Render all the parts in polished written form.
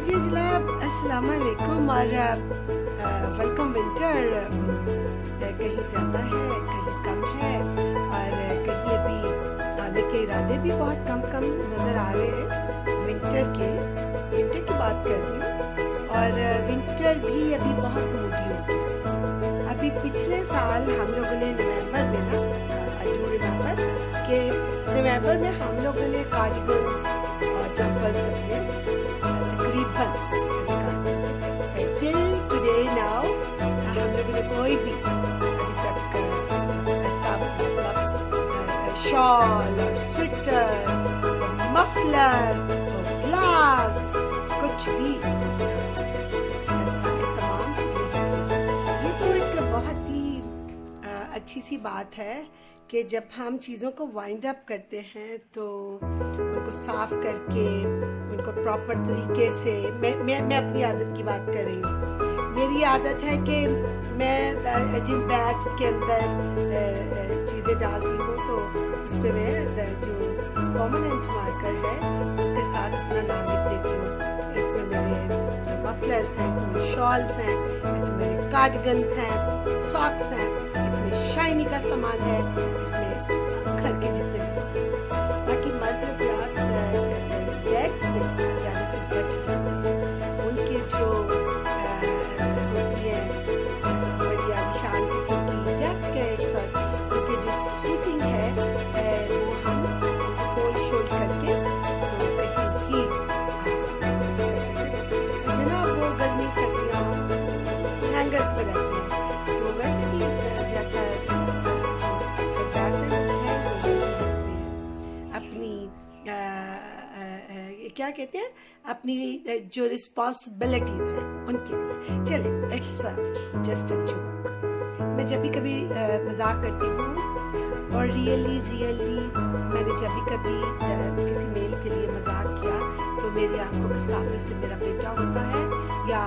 जी जनाब अस्सलाम वालेकुम और वेलकम विंटर। कहीं ज़्यादा है कहीं कम है और कहीं अभी आने के इरादे भी बहुत कम कम नज़र आ रहे हैं। विंटर की बात कर रही हूँ और विंटर भी अभी बहुत मूडी हो गया। अभी पिछले साल हम लोगों ने नवंबर में ना आई डू रिमेंबर कि नवंबर में हम लोगों ने कार्डिगन्स और जंपर्स अपने तकरीबन टिल टुडे नाउ हम लोगों ने कोई भी अभी तक ऐसा शॉल और स्वेटर मफलर और ग्लव्स कुछ भी ऐसा तमाम ये तो एक बहुत ही अच्छी सी बात है कि जब हम चीज़ों को वाइंड अप करते हैं तो उनको साफ करके उनको प्रॉपर तरीके से मैं अपनी आदत की बात कर रही हूँ। मेरी आदत है कि मैं जिन बैग्स के अंदर चीज़ें डालती हूँ तो उस पर मैं जो परमानेंट मार्कर है उसके साथ अपना नाम लिख देती हूँ। इसमें मेरे मफलर्स हैं, इसमें शॉल्स हैं, इसमें मेरे कार्डिगन्स हैं, सॉक्स हैं, इसमें शाइनी का सामान है, इसमें घर के जितने भी बाकी मर्द हजरात बैग्स में जाने से बच जाते हैं। उनके जो होती है बड़ी आलीशान किस्म की जैकेट्स और उनके जो सूटिंग है वो हम फोल्ड शोल्ड करके तो कहीं भी जनाब वो गर्मी सर्दियाँ हैंगर्स पे रहते हैं। तो वैसे भी क्या कहते हैं अपनी जो रिस्पॉन्सिबिलिटीज हैं उनके लिए। चले इट्स जस्ट अ जोक। मैं जब भी कभी मजाक करती हूँ और रियली मैंने जब भी कभी किसी मेल के लिए मजाक किया तो मेरी आंखों के सामने से मेरा बेटा होता है या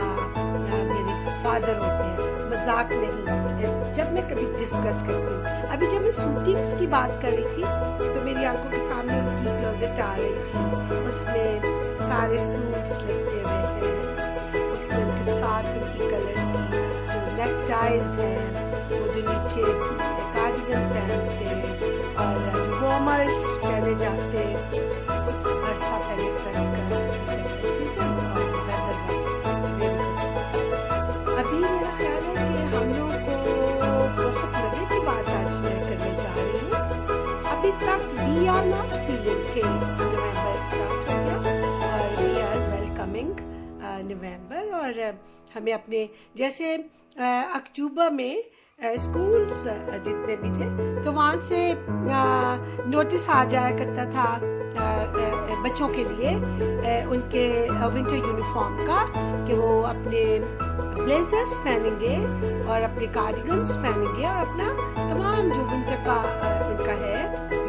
मेरे फादर होते हैं। मजाक नहीं, जब मैं कभी डिस्कस करती हूँ। अभी जब मैं शूटिंग्स की बात कर रही थी तो मेरी आंखों के सामने उनकी क्लोजेट आ रही थी, उसमें सारे सूट्स लगे हुए हैं, उसमें उनके साथ उनकी कलर्स की जो नेक टाइज हैं, वो जो नीचे कार्डिगन पहनते और जो वॉर्मर्स पहने जाते कुछ अर्सा पहले तक सीजन और वेदर अभी मेरा ख्याल है कि हम लोग को बहुत मजे की बात आज मैं करने जा रही हूँ। अभी तक वी आर नॉट फीलिंग के नवंबर स्टार्ट हो गया और वी आर वेलकमिंग नवंबर और हमें अपने जैसे अक्टूबर में स्कूल्स जितने भी थे तो वहाँ से नोटिस आ जाया करता था बच्चों के लिए उनके विंटर यूनिफॉर्म का कि वो अपने ब्लेजर्स पहनेंगे और अपने कार्डिगन्स पहनेंगे और अपना तमाम जो विंटर का उनका है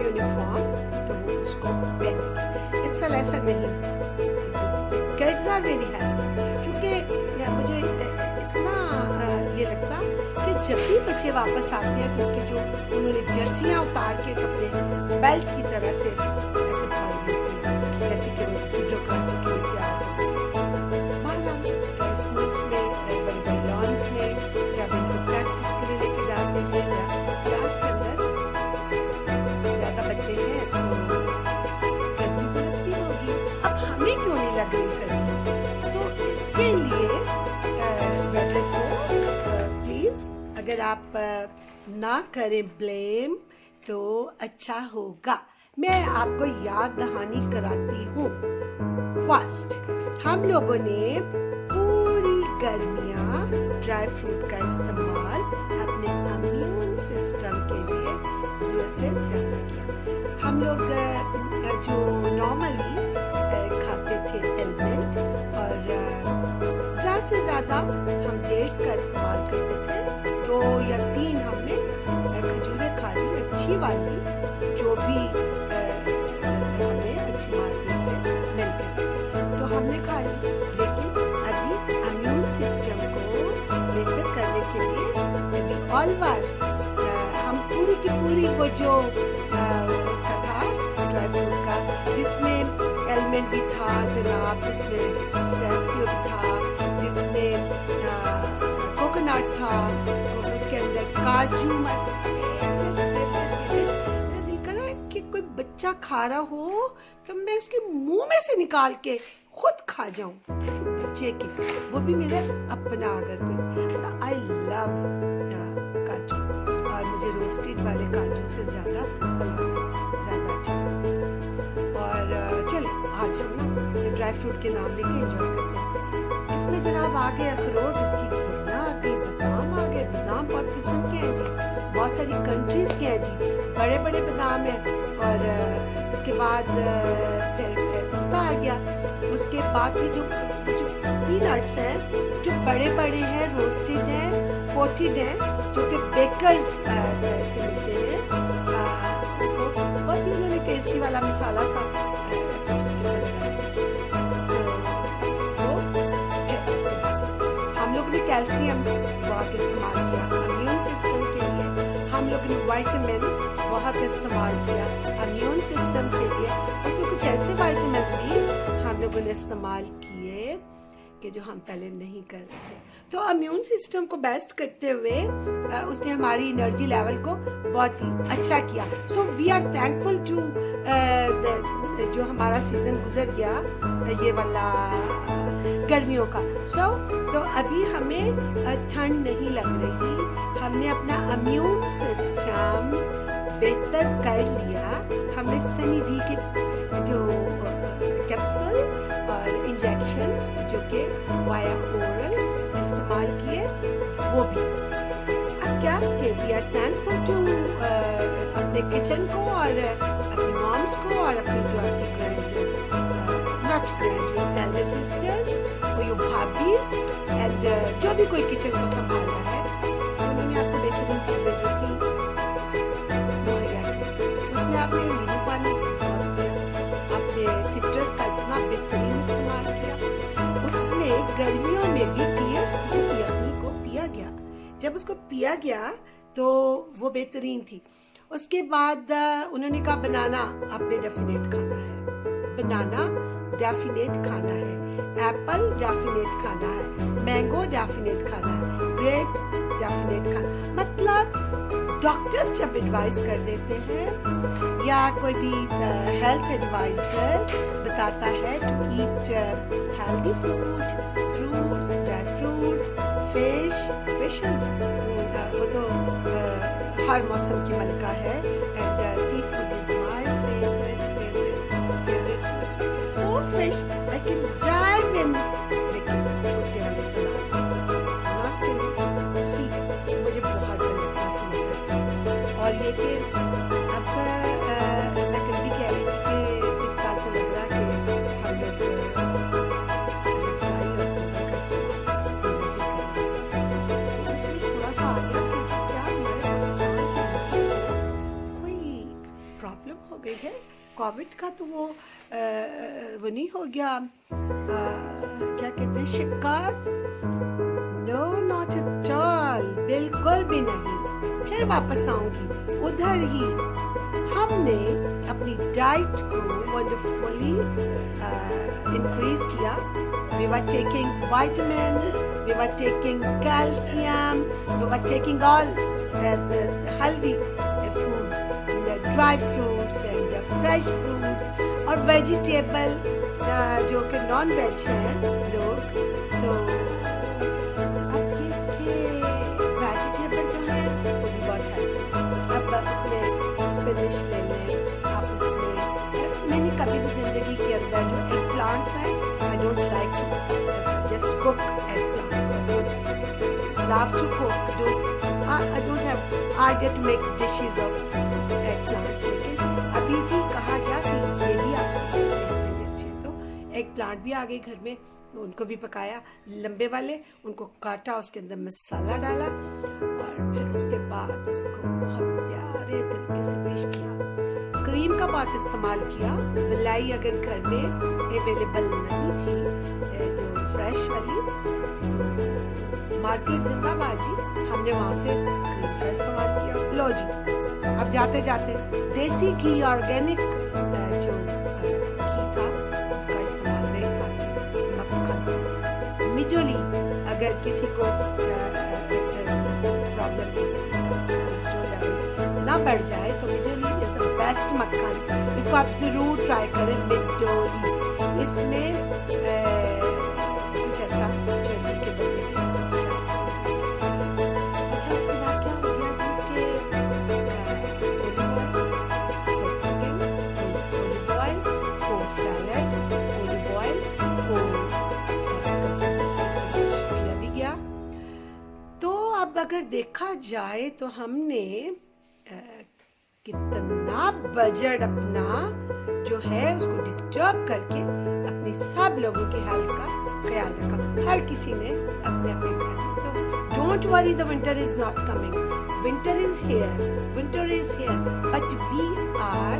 यूनिफॉर्म तो वो उसको पहनेंगे। इस साल ऐसा नहीं। किड्स आर वेरी हैप्पी क्योंकि मुझे इतना ये लगता कि जब भी बच्चे वापस आते हैं तो उनकी जो उन्होंने जर्सियाँ उतार के अपने बेल्ट की तरह से ऐसे बांध देती हैं जैसे कि वो जुडो कराटे के लिए तैयार होते हैं। स्कूल्स में बड़े बड़े लॉन्स में जब इनको प्रैक्टिस के लिए लेके जाते हैं या क्लास के अंदर ज़्यादा बच्चे हैं तो गर्मी तो लगती होगी। अब हमें क्यों नहीं लग रही सर्दी? तो इसके लिए वेदर को प्लीज़ अगर आप ना करें ब्लेम तो अच्छा होगा। मैं आपको याद दहानी कराती हूँ। फर्स्ट हम लोगों ने पूरी गर्मियाँ ड्राई फ्रूट का इस्तेमाल अपने इम्यून सिस्टम के लिए ज़रूरत से ज़्यादा किया। हम लोग जो नॉर्मली खाते थे एलमेंट और ज़्यादा से ज़्यादा हम डेट्स का इस्तेमाल करते थे। 2 या 3 हमने खजूरें खा ली अच्छी वाली जो भी हमें अच्छी मार्केट से मिल गई तो हमने खा ली। लेकिन अभी इम्यून सिस्टम को बेहतर करने के लिए ऑल बार हम पूरी की पूरी वो जो उसका था ड्राई फ्रूट का जिसमें एलमेंट आलमंड भी था जनाब, जिसमें पिस्ताशियो भी था, जिसमें कोकोनट था, उसके अंदर काजू। दिल करा कि कोई बच्चा खा रहा हो तो मैं उसके मुंह में से निकाल के खुद खा जाऊं, किसी बच्चे के, वो भी मेरा अपना अगर कोई। आई लव काजू, और मुझे रोस्टेड वाले काजू से ज्यादा सिंपल वाले ज्यादा अच्छे। और चले आज हम ना ड्राई फ्रूट के नाम लेके एंजॉय करते हैं। इसमें जनाब आ गए अखरोट, उसकी गिरियां आ गई, बादाम आ गए। बादाम बहुत किस्म के हैं जी, बहुत सारी कंट्रीज के हैं जी, बड़े बड़े बादाम हैं। और उसके बाद फिर पिस्ता आ गया। उसके बाद भी जो पीनट्स हैं, जो बड़े बड़े हैं, रोस्टेड हैं, कोटेड हैं, जो कि बेकर्स से मिलते हैं। बहुत ही उन्होंने टेस्टी वाला मसाला सा हम लोग ने कैल्शियम बहुत इस्तेमाल किया इम्यून सिस्टम के लिए। हम लोग ने विटामिन बहुत इस्तेमाल किया इम्यून सिस्टम के लिए। उसमें कुछ ऐसे विटामिन भी हम लोगों ने इस्तेमाल किए कि जो हम पहले नहीं कर रहे थे। तो इम्यून सिस्टम को बेस्ट करते हुए उसने हमारी एनर्जी लेवल को बहुत ही अच्छा किया। So we are thankful to जो हमारा सीजन गुजर गया ये वाला गर्मियों का। तो अभी हमें ठंड नहीं लग रही, हमने अपना इम्यून सिस्टम बेहतर कर लिया। हमने सनी डी के जो कैप्सूल और इंजेक्शंस जो कि वाया ओरल इस्तेमाल किए वो भी। अब क्या कि वी आर थैंकफुल टू अपने किचन को और अपनी मॉम्स को और अपनी जो आपकी एल्डर सिस्टर्स और योर भाभीज एंड जो भी कोई किचन को संभाल रहा है, उन्होंने आपको बेहतरीन चीजें जो थी मुहैया की। उसमें आपने नींबू पानी आपने सिट्रस का इतना बेहतरीन इस्तेमाल किया। उसमें गर्मियों में भी क्लियर सूप यानी को पिया गया। जब उसको पिया गया तो वो बेहतरीन थी। उसके बाद उन्होंने कहा बनाना आपने डेफिनेट खाना है, बनाना डेफिनेट खाना है, एप्पल डेफिनेट खाना है, मैंगो डेफिनेट खाना है, ग्रेप्स डेफिनेट खाना। मतलब डॉक्टर्स जब एडवाइस कर देते हैं या कोई भी हेल्थ एडवाइजर बताता है to eat healthy food, fruits, dry fruits, fishes, वो तो हर मौसम की मलका है। And seafood is my favourite food. Fish I can dive in, लेकिन छोटे वाले तालाब नॉट इन सी। मुझे बहुत डर लगता है समुद्र से। और ये कि अब मैं कल भी कह रही थी कि इस साल तो लग रहा कि हम लोग थोड़ा सा आ गया कि क्या हमारे कोई प्रॉब्लम हो गई है कोविड का। तो वो नहीं हो गया क्या कहते हैं शिकार। नो नॉट एट ऑल, बिल्कुल भी नहीं। फिर वापस आऊंगी उधर ही। हमने अपनी डाइट को वंडरफुली इंक्रीज किया। We were taking vitamin, we were taking calcium, we were taking all the healthy foods, the dry fruits and the fresh fruits और vegetable जो कि नॉन वेज हैं लोग। तो अब ये वेजिटेबल जो है वो भी बहुत हेल्दी। अब उसमें स्पिनच ले लें आप। उसमें मैंने कभी भी जिंदगी के अंदर जो एग प्लांट्स हैं, I don't like to just cook eggplants. I don't love to cook. I don't have idea to make dishes of eggplants. लेकिन अभी जी कहा गया कि ये भी आपके लिए अच्छे। तो एग प्लांट भी आ गए घर में, उनको भी पकाया लंबे वाले, उनको काटा, उसके अंदर मसाला डाला और फिर उसके बाद उसको बहुत प्यारे तरीके से पेश किया। क्रीम का बहुत इस्तेमाल किया। मलाई अगर घर में अवेलेबल नहीं थी जो फ्रेश वाली, मार्केट जिंदाबाद जी, हमने वहां से क्रीम का इस्तेमाल किया। लो जी, अब जाते जाते देसी घी ऑर्गेनिक जो घी था उसका इस्तेमाल नहीं सकते। मक्खन मिडोली, अगर किसी को प्रॉब्लम की कोलेस्ट्रॉल लेवल ना बढ़ जाए तो मिडोली इज द बेस्ट मक्खन। इसको आप जरूर ट्राई करें, मिडोली। इसमें कुछ ऐसा चर्बी के बनने की अच्छा। उसके बाद क्या हो गया जी के olive oil for salad, olive oil for भी गया। तो अब अगर देखा जाए तो हमने कितना बजट अपना जो है उसको डिस्टर्ब करके अपनी सब लोगों की हेल्थ का ख्याल रखा। हर किसी ने अपने अपने घर में। So don't worry, the winter is not coming, winter is here, but we are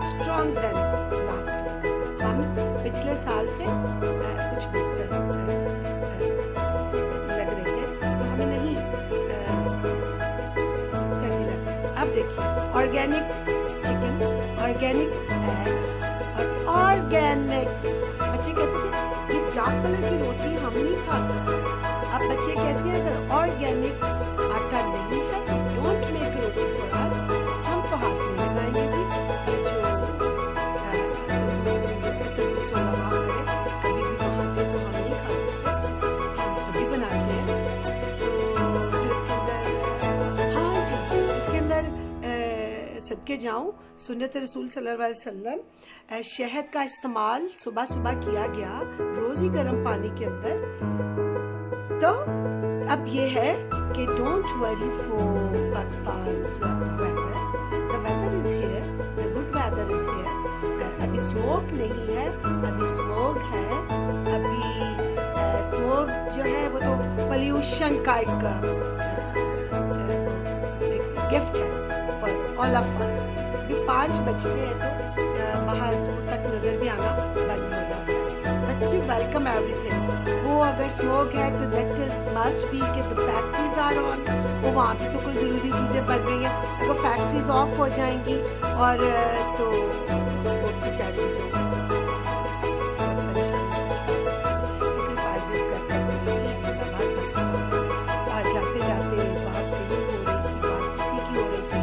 strong than last year. हम पिछले साल से कुछ बेहतर लग रहे हैं, तो हमें नहीं सर्दी लग रही। अब देखिए, ऑर्गेनिक चिकन, ऑर्गेनिक एग्स और ऑर्गेनिक, बच्चे कहते थे ये ब्राउन कलर की रोटी हम नहीं खा सकते। अब बच्चे कहते हैं अगर ऑर्गेनिक आटा नहीं है तो don't make roti for us, हम तो हाथ में बनाएंगे जी। जो कभी भी वहाँ से तो हम नहीं खा सकते, हम खुद ही बनाते हैं। तो जो इसके अंदर, हाँ जी, उसके अंदर सदके जाऊं, सुन्नत रसूल सल्लल्लाहु अलैहि वसल्लम शहद का इस्तेमाल सुबह सुबह किया गया रोज ही गर्म पानी के अंदर। तो अब ये है कि don't worry for Pakistan's weather, the weather is here, the good weather is here. अभी स्मोक नहीं है, अभी स्मोक है, अभी स्मोक जो है वो तो पोल्यूशन का एक गिफ्ट है फॉर ऑल ऑफ अस। अभी 5 बजते हैं तो बाहर तक नजर भी आना बंद हो जाता है। बच्चे वेलकम एवरीथिंग। वो अगर स्मोक है तो दैट इज मस्ट बी कि द फैक्ट्रीज आर ऑन, वो वहाँ भी तो कोई ज़रूरी चीज़ें बन रही हैं। अगर फैक्ट्रीज ऑफ हो जाएंगी और तो वो बेचारे जो सेक्रीफाइसेस करते और जाते जाते बात कहीं हो रही थी, बात किसी की हो रही थी,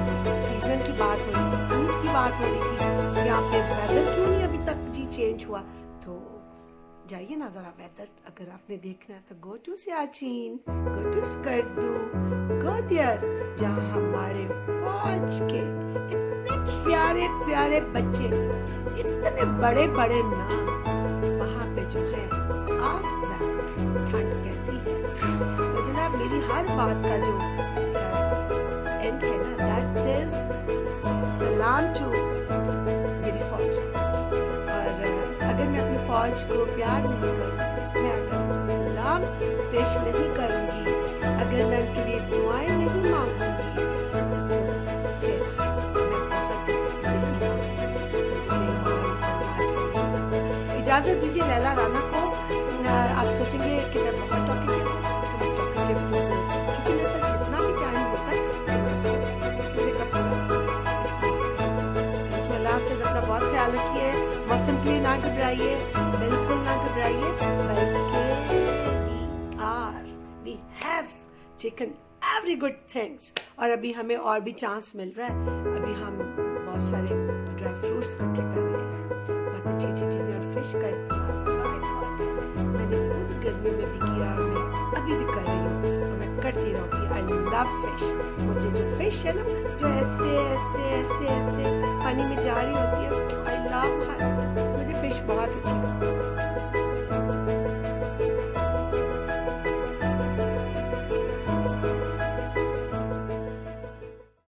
सीजन की बात हो रही थी, फ्रूट की बात हो रही थी, यहाँ पे वेदर क्यों नहीं अभी तक जी चेंज हुआ। तो जाइए ना जरा वेदर अगर आपने देखना है तो go to Siachen, go to Skardu, go there, जहाँ हमारे फौज के इतने प्यारे प्यारे बच्चे, इतने बड़े बड़े नाम, वहाँ पे जो है आस्क दैम ठंड कैसी है। तो जनाब मेरी हर बात का जो एंड है ना, दैट इज सलाम टू मेरी फौज। और अगर मैं अपनी फौज को प्यार नहीं करूँ, मैं अगर सलाम पेश नहीं करूँगी, अगर मैं उनके लिए दुआएं नहीं मांगूंगी, इजाजत दीजिए लैला राना को। आप सोचेंगे कि मैं बहुत टॉकेटिव हूँ, तो मैं टॉकेटिव तो हूँ, क्योंकि मेरे पास जितना भी टाइम होता है तो मैं उसको पूरे का पूरा इस्तेमाल। अल्लाह हाफ़िज़, अपना बहुत ख्याल रखिए, मौसम के लिए ना घबराइए, बिल्कुल ना घबराइए, बल्कि we have taken every good things. और अभी हमें और भी चांस मिल रहा है, अभी हम बहुत सारे ड्राई फ्रूट्स इकट्ठे कर रहे हैं, बहुत अच्छी अच्छी चीज़ें, और फिश का इस्तेमाल मैंने पूरी गर्मी में भी किया और मैं अभी भी कर रही हूँ और मैं करती रहूँगी। I love fish. मुझे जो फिश है ना, जो ऐसे ऐसे ऐसे ऐसे पानी में जा रही होती है, आई लव हर, मुझे फिश बहुत अच्छी लगती है।